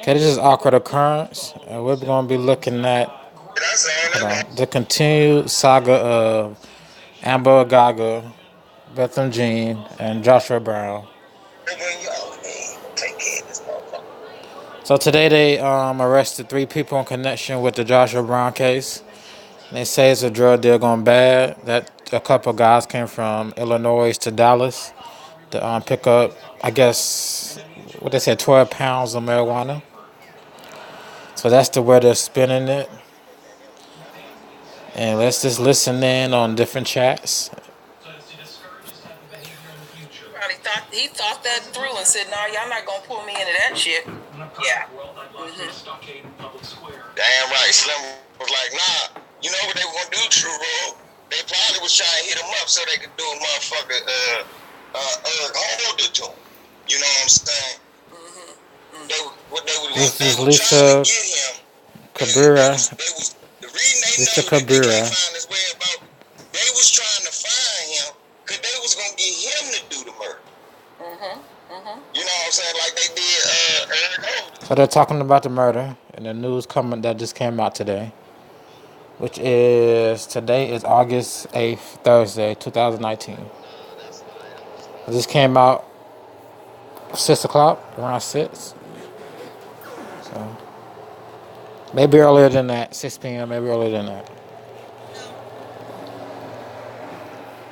Okay, this is awkward occurrence, and we're going to be looking at the continued saga of Amber Guyger, Botham Jean, and Joshua Brown. So today they arrested 3 people in connection with the Joshua Brown case. They say it's a drug deal gone bad. That a couple guys came from Illinois to Dallas to pick up, I guess, what they said, 12 pounds of marijuana. So that's the way they're spinning it. And let's just listen in on different chats. He thought that through and said, "No, y'all not gonna pull me into that shit." Yeah. Damn right. Slim was like, nah. You know what they were gonna do, True Roll? They probably was trying to hit him up so they could do a motherfucker hold it to him. You know what I'm saying? This is Lisa Cabrera. Lisa Cabrera. They was trying to find him because they was gonna get him to do the murder. You know what I'm saying? Like they did Eric Holder. So they're talking about the murder and the news coming that just came out today, which is today is August 8th, Thursday, 2019. This came out 6 o'clock, around 6. So maybe earlier than that, 6 p.m. Maybe earlier than that.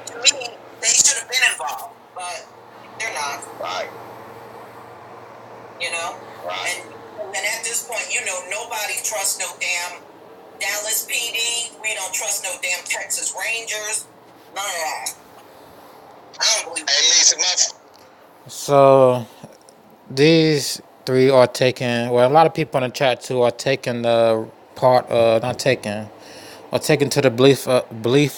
To me, they should have been involved, but they're not. Right. You know? Right. And at this point, you know, nobody trusts no damn Dallas PD. We don't trust no damn Texas Rangers. None of that. I don't believe it. So these 3 are taking, well, a lot of people in the chat too are taking the part, not taking, or taken to the belief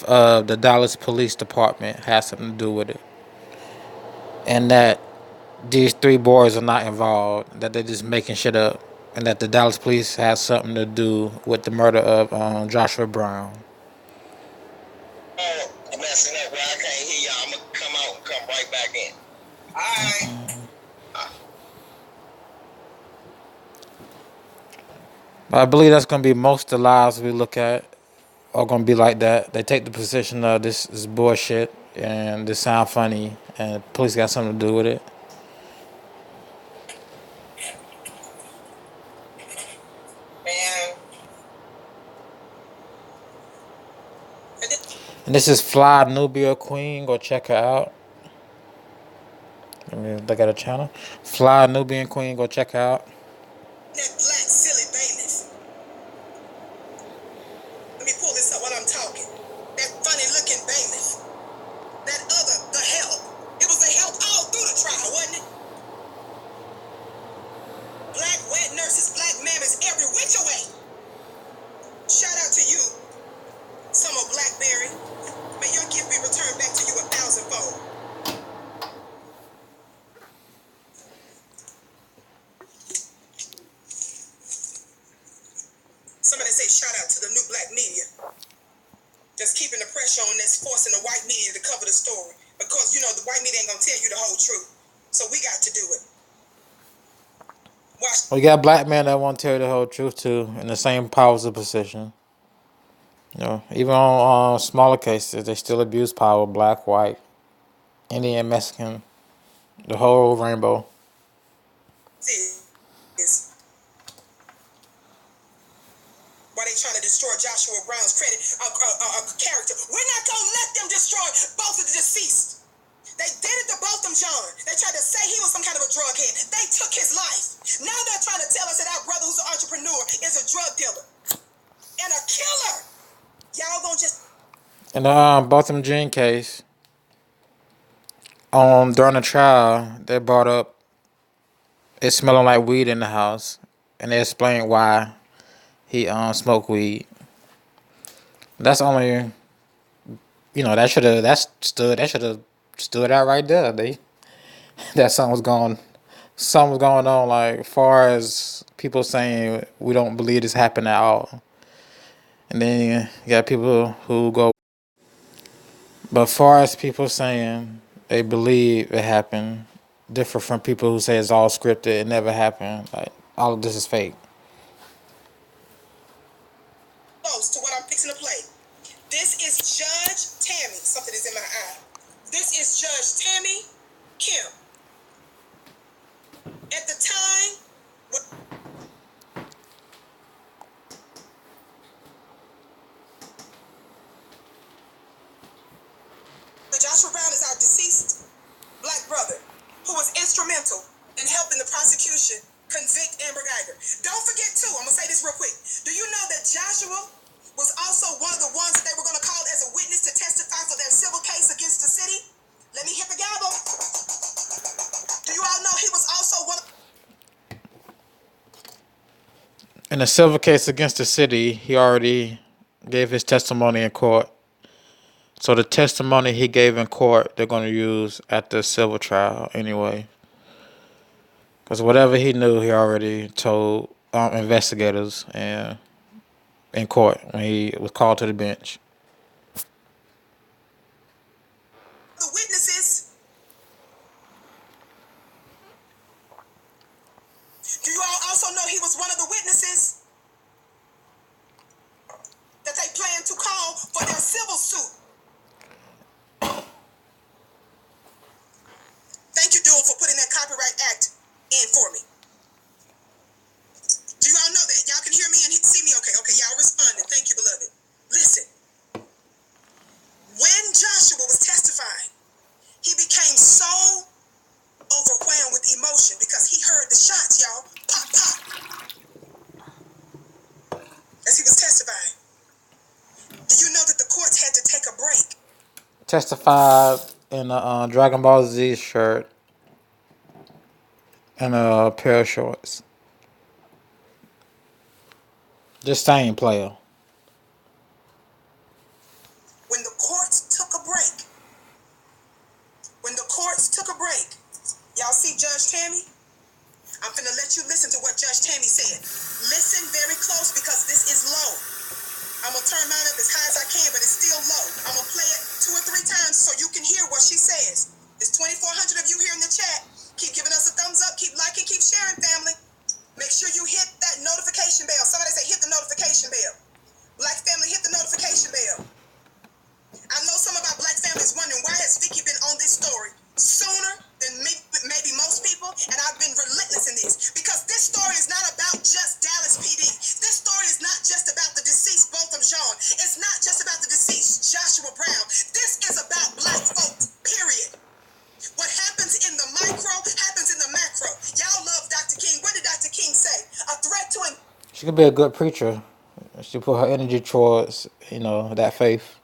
of the Dallas Police Department has something to do with it, and that these 3 boys are not involved, that they're just making shit up, and that the Dallas Police has something to do with the murder of Joshua Brown. I'm messing up where I can't hear y'all. I'm gonna come out and come right back in. All right. But I believe that's going to be most of the lives we look at are going to be like that. They take the position of this is bullshit and this sound funny and the police got something to do with it. Man. And this is Fly Nubia Queen. Go check her out. Let me look at her channel. Fly Nubian Queen. Go check her out. That black silly bailiff. Let me pull this up while I'm talking. That funny looking bailiff. That other, the help. It was the help all through the trial, wasn't it? Black wet nurses, black mammies every which way. Shout out to you, Summer Blackberry. May your gift be returned back to you 1,000-fold. Somebody say shout out to the new black media. Just keeping the pressure on this, forcing the white media to cover the story. Because, you know, the white media ain't gonna tell you the whole truth. So we got to do it. Watch. We got black men that won't tell you the whole truth too, in the same powerful position. You know, even on smaller cases, they still abuse power. Black, white, Indian, Mexican, the whole rainbow. Why they trying to destroy Joshua Brown's credit, character? We're not gonna let them destroy both of the deceased. They did it to Botham John. They tried to say he was some kind of a drug head. They took his life. Now they're trying to tell us that our brother who's an entrepreneur is a drug dealer and a killer. Y'all gonna just... In the Botham Jean case, during the trial, they brought up it smelling like weed in the house, and they explained why he smoked weed. That's only, you know, that should have stood out right there. That something was going on, like far as people saying we don't believe this happened at all. And then you got people who go, but far as people saying they believe it happened, different from people who say it's all scripted, it never happened. Like all of this is fake. Close to what I'm fixing to play. This is Judge Tammy. Something is in my eye. This is Judge Tammy Kim. At the time, Joshua Brown is our deceased black brother who was instrumental in helping the prosecution convict Amber Guyger. Don't forget, too, I'm going to say this real quick. Do you know that Joshua was also one of the ones that they were going to call as a witness to testify for their civil case against the city? Let me hit the gavel. Do you all know he was also one of... In a civil case against the city, he already gave his testimony in court. So the testimony he gave in court, they're going to use at the civil trial anyway. Because whatever he knew, he already told investigators and in court when he was called to the bench. The witnesses. Do you all also know he was one of the witnesses that they planned to call for their civil suit? Thank you, Dual, for putting that Copyright Act in for me. Do you all know that? Y'all can hear me and see me okay? Okay, y'all responding. Thank you, beloved. Listen. When Joshua was testifying, he became so overwhelmed with emotion because he heard the shots, y'all. Pop, pop. As he was testifying. Do you know that the courts had to take a break? Testified in a Dragon Ball Z shirt and a pair of shorts. Just same player. When the courts took a break. Y'all see Judge Tammy? I'm finna let you listen to what Judge Tammy said. Listen very close because this is low. I'm gonna turn mine up as high as I can, but it's still low. I'm gonna play it 2 or 3 times so you can hear what she says. There's 2,400 of you here in the chat. Keep giving us a thumbs up, keep liking, keep sharing, family. Make sure you hit that notification bell. Somebody say hit the notification bell. Black family, hit the notification bell. I know some of our black families wondering why has Vicky been on this story sooner than maybe most people, and I've been relentless in this because this story is not about just Dallas PD. This story is not just about the deceased Botham Jean. It's not just about the deceased Joshua Brown. This is about black folks, period. What happens in the micro happens in the macro. Y'all love Dr. King. What did Dr. King say? A threat to him. She could be a good preacher. She put her energy towards, that faith.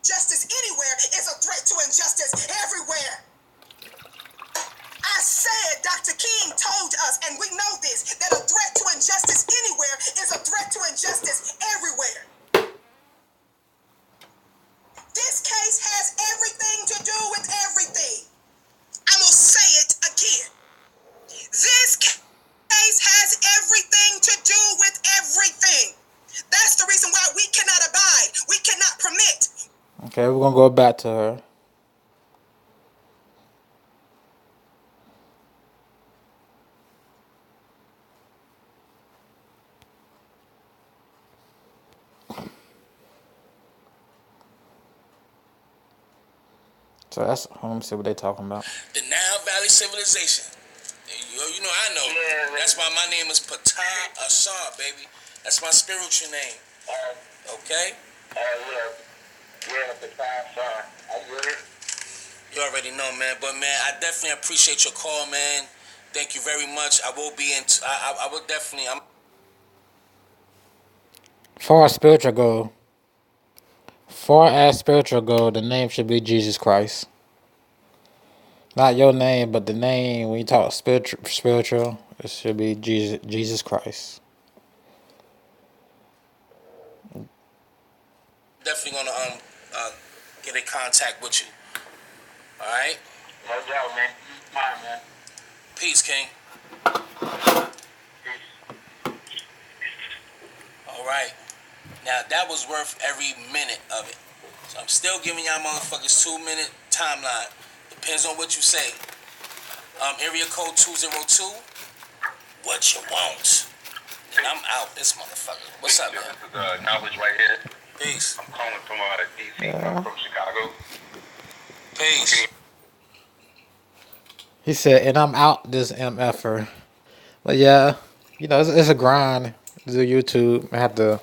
Justice anywhere is a threat to injustice everywhere. I said Dr. King told us, and we know this, that a threat to injustice anywhere is a threat to injustice everywhere. This case has everything to do with everything. I'm going to say it again. This case has everything to do with everything. That's the reason why we cannot abide. We cannot permit. Okay, we're going to go back to her. So let me see what they're talking about. The Nile Valley Civilization. You know I know. Yeah, that's why my name is Patah Asar, baby. That's my spiritual name. Okay? Yeah, Patah Asar. I get it. You already know, man. But, man, I definitely appreciate your call, man. Thank you very much. I will be in... I will definitely... Far as spiritual go, the name should be Jesus Christ. Not your name, but the name, when you talk spiritual, it should be Jesus Christ. Definitely gonna get in contact with you. Alright? No doubt, man. Fine, man. Peace, King. Alright. Now, that was worth every minute of it. So I'm still giving y'all motherfuckers 2-minute timeline. Depends on what you say. Area code 202. What you want? And I'm out this motherfucker. What's up, man? This is Knowledge right here. Peace. I'm calling from DC. I'm from Chicago. Peace. He said, and I'm out this MFer. But yeah, you know, it's a grind to do YouTube. I have to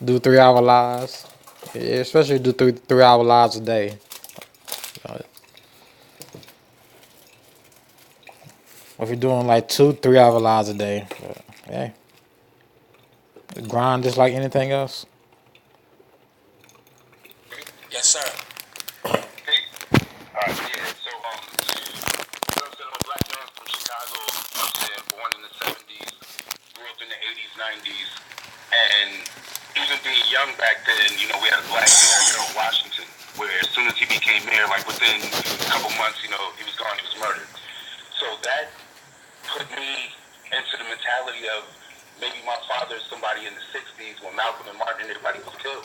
do 3-hour lives. Yeah, especially do 3-hour lives a day. Or if you're doing like 2-3 hour lives a day, but, hey, grind just like anything else. Yes, sir. Hey. Alright, yeah. So, I'm a black man from Chicago. I'm saying born in the 70s, grew up in the 80s, 90s, and even being young back then, you know, we had a black mayor, Harold Washington, where as soon as he became mayor, like within a couple months, you know, he was gone, he was murdered. So that put me into the mentality of maybe my father is somebody in the 60s when Malcolm and Martin and everybody was killed.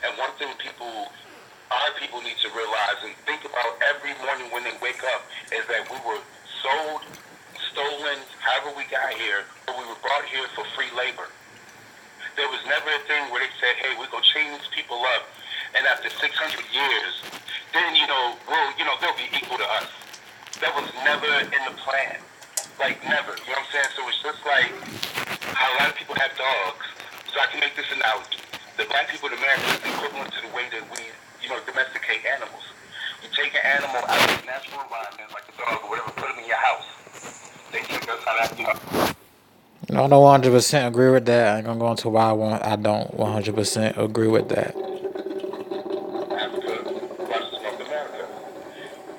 And one thing our people need to realize and think about every morning when they wake up is that we were sold, stolen, however we got here, but we were brought here for free labor. There was never a thing where they said, hey, we're going to chain these people up, and after 600 years, then, you know, they'll be equal to us. That was never in the plan. Like, never. You know what I'm saying? So it's just like how a lot of people have dogs. So I can make this analogy. The black people in America is equivalent to the way that we, you know, domesticate animals. You take an animal out of its natural environment, like a dog or whatever, put them in your house. They think that's how that, you know. No, I don't 100% agree with that. I ain't gonna go into why I don't 100% agree with that. Africa versus North America.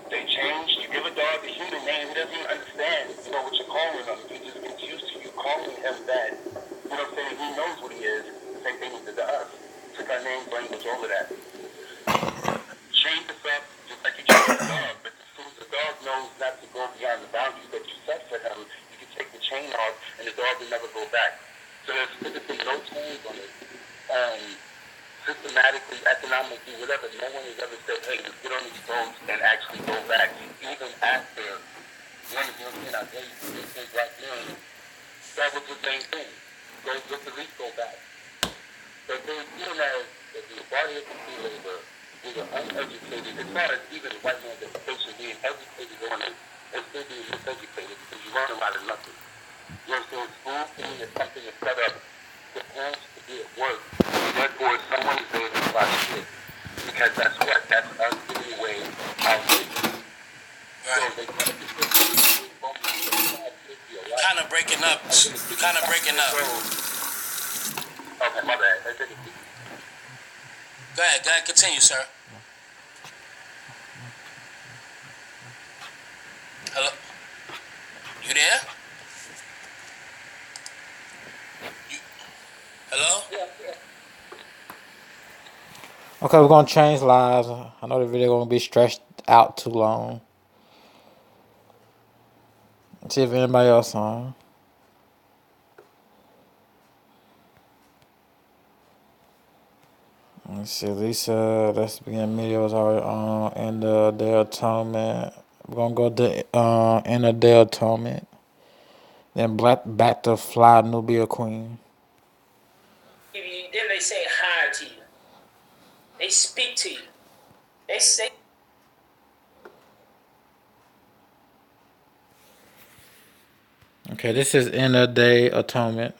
They changed. You give a dog a human name, he doesn't even understand, you know, what you're calling him. He just gets used to you calling him that. You know what I'm saying? He knows what he is. The same thing he did to us. Took our names, language, all of that. Chained us up just like you train a dog, but as soon as the dog knows not to go beyond the boundaries that you set for him, you can take the chain off and the dog will never go back. So there's typically no chains on it. Systematically, economically, whatever, no one has ever said, hey, let's get on these boats and actually go back. Even after one of them, you know, they black men, that was the same thing. Let's at least go back. But they realized that the body of the free labor, we were uneducated, as far as even the white man's education, being educated on it, and still being miseducated because you learn a lot of nothing. You know what I'm saying? School thing is something that's set up for parents to be at work. Therefore, someone is there to watch shit. Because that's what? That's us giving away our kids. So they Kind of breaking up. Kind of breaking up. Okay, my bad. Go ahead. Continue, sir. Hello? You there? Hello? Yeah. Okay, we're gonna change lives. I know the video gonna be stretched out too long. Let's see if anybody else on. Let's see, Lisa, that's the beginning video was already on. And the Day of Atonement. We're gonna go to in the Day of Atonement. Then back to Fly Nubia Queen. Then they say hi to you. They speak to you. They say. Okay, this is in the Day Atonement.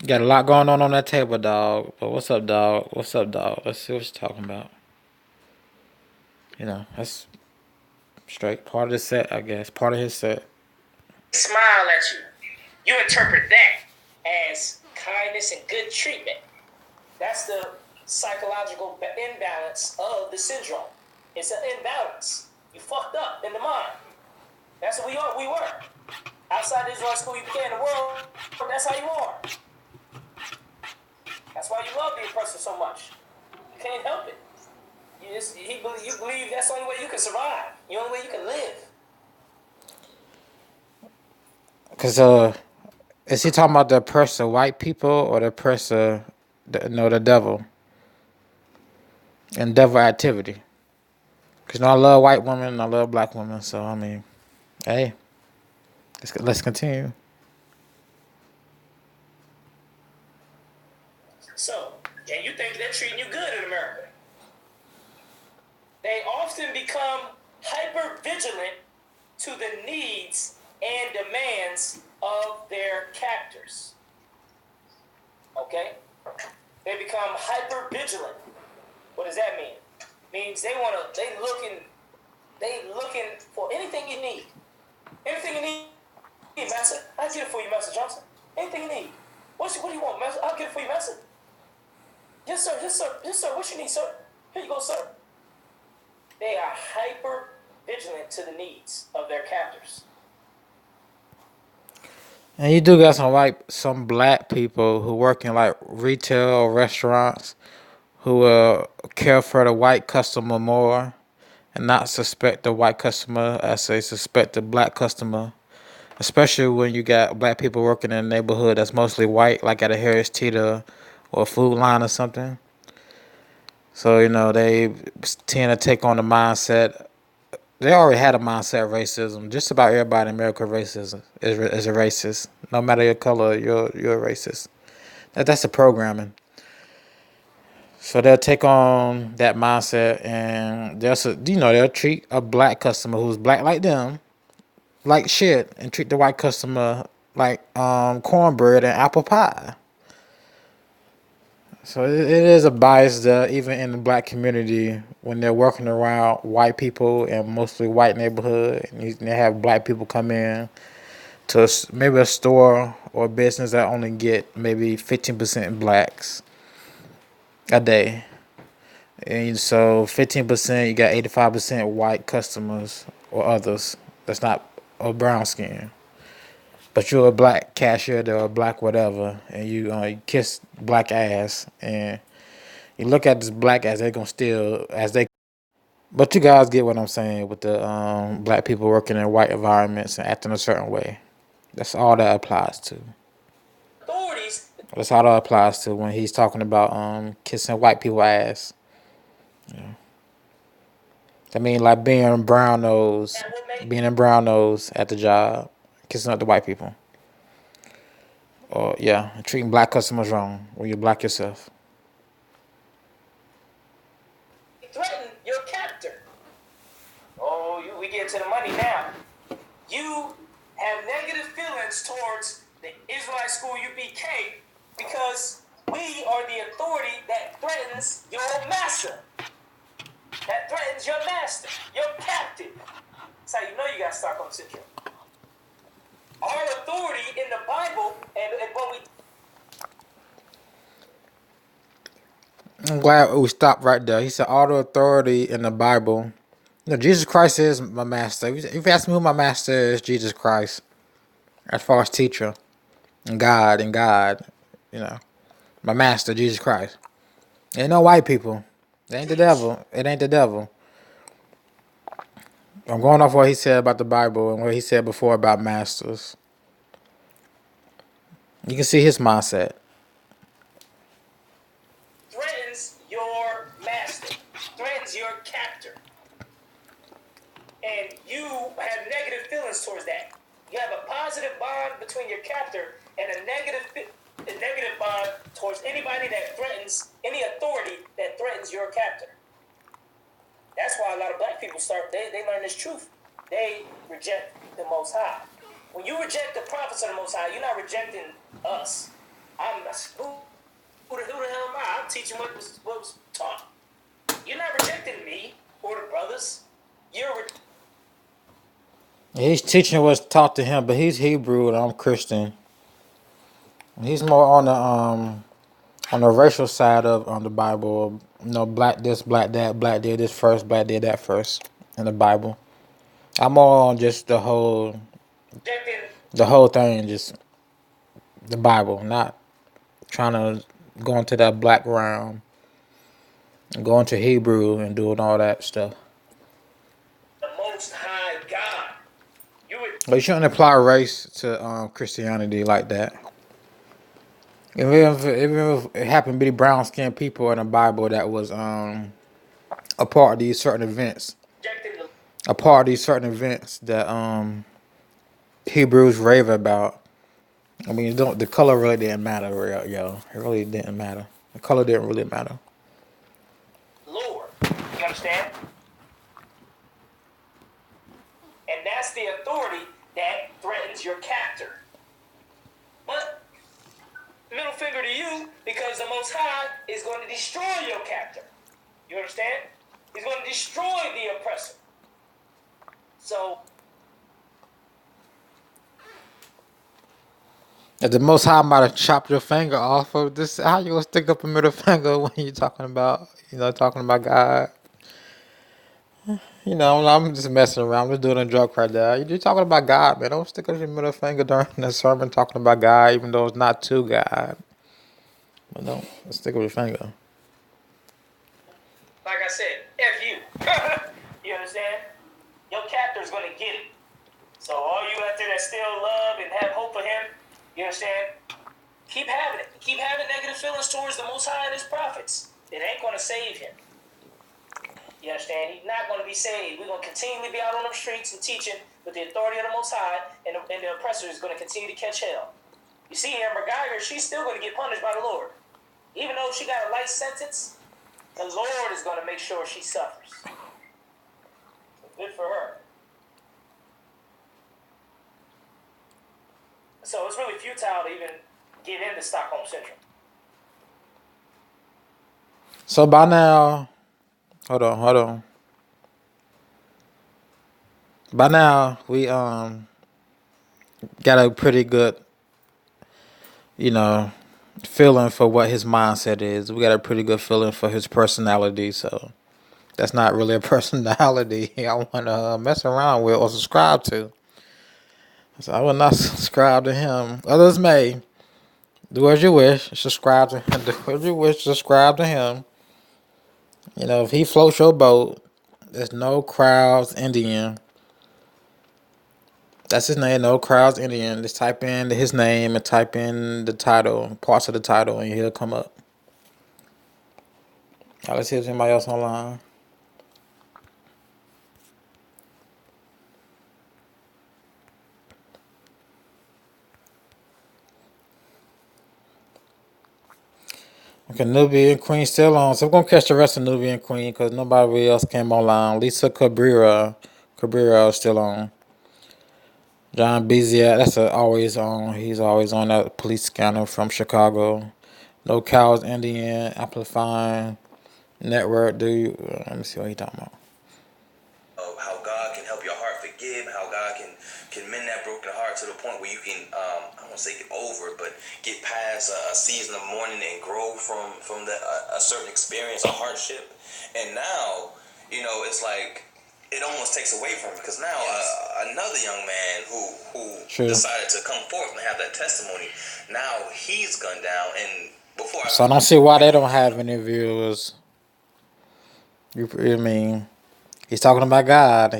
Got a lot going on that table, dog. But what's up, dog? What's up, dog? Let's see what you're talking about. You know, that's straight part of the set, I guess. Part of his set. Smile at you. You interpret that as kindness and good treatment. That's the psychological imbalance of the syndrome. It's an imbalance. You fucked up in the mind. That's what we were. Outside the Israel school, you became the world. That's how you are. That's why you love the oppressor so much. You can't help it. You believe that's the only way you can survive. The only way you can live. Because, is he talking about the oppressor white people or the oppressor, the devil? and devil activity. Cause I love white women and I love black women. So I mean, hey, let's continue. So, and you think they're treating you good in America? They often become hyper vigilant to the needs and demands of their captors. Okay? They become hyper vigilant. What does that mean? Means they looking for anything you need. Anything you need, Master. I'll get it for you, Master Johnson. Anything you need. What do you want, Master? I'll get it for you, Master. Yes, sir. Yes, sir. Yes, sir. What you need, sir? Here you go, sir. They are hyper vigilant to the needs of their captors. And you do got some black people who work in like retail or restaurants who care for the white customer more and not suspect the white customer as they suspect the black customer. Especially when you got black people working in a neighborhood that's mostly white, like at a Harris Teeter or a Food Line or something. So, they tend to take on the mindset. They already had a mindset of racism. Just about everybody in America is a racist. No matter your color, you're a racist. That's the programming. So they'll take on that mindset and they'll treat a black customer who's black like them like shit and treat the white customer like cornbread and apple pie. So it is a bias there, even in the black community when they're working around white people and mostly white neighborhood, and they have black people come in to maybe a store or a business that only get maybe 15% blacks a day. And so 15%, you got 85% white customers or others that's not a brown skin. But you're a black cashier or a black whatever, and you kiss black ass, and you look at this black ass, they're gonna steal as they. But you guys get what I'm saying with the black people working in white environments and acting a certain way. That's all that applies to. Authorities. That's all that applies to when he's talking about kissing white people ass. Yeah. I mean, like being in brown nose at the job, kissing up the white people. Or yeah, treating black customers wrong when you're black yourself. Threaten your captor. Oh, we get to the money now. You have negative feelings towards the Israelite school UPK because we are the authority that threatens your master. That threatens your master, your captive. That's how you know you got Stockholm Syndrome. Our authority in the Bible, and what we... I'm glad we stopped right there. He said, all the authority in the Bible. Jesus Christ is my master. If you ask me who my master is, Jesus Christ. As far as teacher. And God. My master, Jesus Christ. Ain't no white people. It ain't the devil. It ain't the devil. I'm going off what he said about the Bible and what he said before about masters. You can see his mindset. Threatens your master. Threatens your captor. And you have negative feelings towards that. You have a positive bond between your captor and a negative bond towards anybody that threatens, any authority that threatens your captor. That's why a lot of black people they learn this truth. They reject the Most High. When you reject the prophets of the Most High, you're not rejecting us. Who the hell am I? I'm teaching what was taught. You're not rejecting me or the brothers. He's teaching what's taught to him, but he's Hebrew and I'm Christian. He's more on the racial side of the Bible. Black this, black that, black did this first, black did that first in the Bible. I'm more on just the whole thing, just the Bible, not trying to go into that black realm, go into Hebrew and doing all that stuff. The Most High God. But you shouldn't apply race to Christianity like that. Even if it happened to be brown skinned people in the Bible that was a part of these certain events. A part of these certain events that Hebrews rave about. I mean, the color really didn't matter, yo. It really didn't matter. The color didn't really matter. Lord, you understand? And that's the authority that threatens your captor. But middle finger to you, because the Most High is going to destroy your captor. You understand? He's going to destroy the oppressor. So, If the Most High might have chopped your finger off of this, how you gonna stick up a middle finger when you talking about God? I'm just messing around. I'm just doing a joke right there. You're talking about God, man. Don't stick up your middle finger during the sermon talking about God, even though it's not to God. But don't stick up your finger. like I said, F you. You understand? Your captor's going to get it. So all you out there that still love and have hope for him, you understand? Keep having it. Keep having negative feelings towards the Most High and his prophets. It ain't going to save him. You understand? He's not going to be saved. We're going to continually be out on the streets and teaching with the authority of the Most High, and the oppressor is going to continue to catch hell. You see, Amber Guyger, she's still going to get punished by the Lord. Even though she got a light sentence, the Lord is going to make sure she suffers. So good for her. So it's really futile to even get into Stockholm Syndrome. So by now, hold on. By now, we got a pretty good, feeling for what his mindset is. We got a pretty good feeling for his personality. So that's not really a personality I want to mess around with or subscribe to. So I will not subscribe to him. Others may. Do as you wish. Subscribe to him. Do as you wish. Subscribe to him. If he floats your boat, there's no crowds Indian. That's his name. No crowds Indian. Just type in his name and type in the title, parts of the title, and he'll come up. Now let's see if there's anybody else online. Okay, Nubian Queen still on. So we're going to catch the rest of Nubian Queen because nobody else came online. Lisa Cabrera is still on. John Bezier, that's always on. He's always on that police scanner from Chicago. No Cows Indian, Amplifying Network. Let me see what he's talking about. How God can help your heart forgive, how God can mend that broken heart to the point where you can, I don't want to say get over it, but get past a season of mourning and grow from a certain experience, a hardship. And now, it's like it almost takes away from it because now another young man who decided to come forth and have that testimony, now he's gunned down. And before So I don't see why they don't have any viewers. He's talking about God.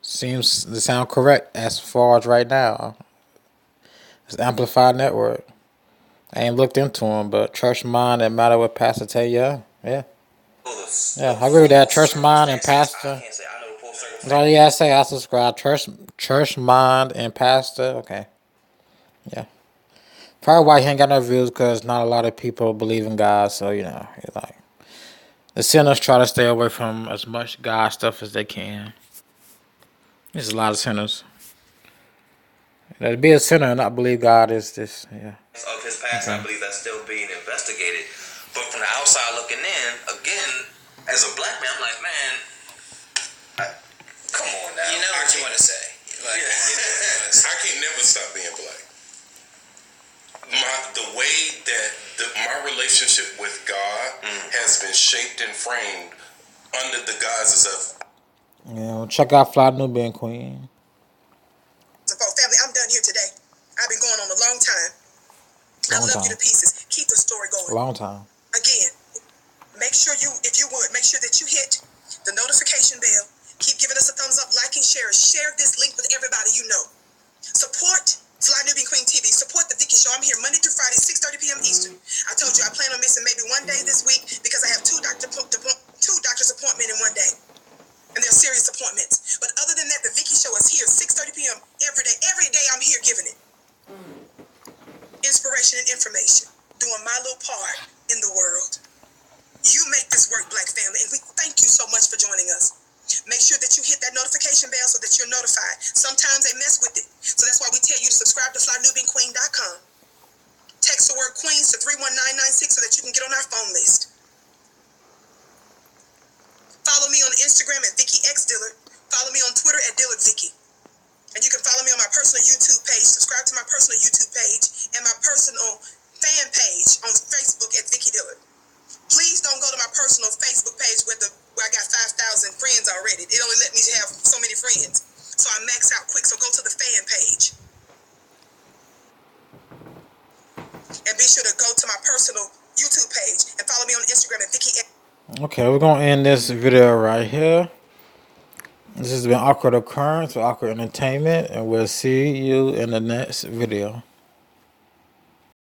Seems to sound correct as far as right now. It's Amplified Network. I ain't looked into him, but Church Mind and Matter with Pastor Tay, yeah. Yeah, I agree with that. Church Mind and Pastor. That's all you gotta say. I subscribe. Church Mind and Pastor. Okay. Yeah. Probably why he ain't got no views because not a lot of people believe in God. So, the sinners try to stay away from as much God stuff as they can. There's a lot of sinners. To be a sinner and not believe God is this, yeah. Of his past, okay. I believe that's still being investigated. But from the outside looking in, again, as a black man, I'm like, man, come on now. You know what you want to say. I can't never stop being black. The way that my relationship with God has been shaped and framed under the guises of. Check out Fly Nubian Queen. So, family, I'm done here today. I've been going on a long time. I love you to pieces. Keep the story going. Long time. Again, make sure make sure that you hit the notification bell. Keep giving us a thumbs up, like and share. Share this link with everybody you know. Support Fly Nubian Queen TV. Support the Vicky Show. I'm here Monday through Friday, 6:30 p.m. Eastern. I told you I plan on missing maybe one day this week because I have two doctor's appointments in one appointments. But other than that, the Vicky Show is here 6:30 p.m. every day. Every day I'm here giving it. Inspiration and information. Doing my little part in the world. You make this work, Black family, and we thank you so much for joining us. Make sure that you hit that notification bell so that you're notified. Sometimes they mess with it. So that's why we tell you to subscribe to flynubianqueen.com. Text the word Queens to 31996 so that you can get on our phone list. Follow me on Instagram at Vicky X Dillard. Follow me on Twitter at Dillard Vicky. And you can follow me on my personal YouTube page. Subscribe to my personal YouTube page and my personal fan page on Facebook at Vicky Dillard. Please don't go to my personal Facebook page where I got 5,000 friends already. It only let me have so many friends. So I max out quick. So go to the fan page. And be sure to go to my personal YouTube page and follow me on Instagram at Vicky. Okay, we're going to end this video right here. This has been Awkward Occurrence with Awkward Entertainment, and we'll see you in the next video.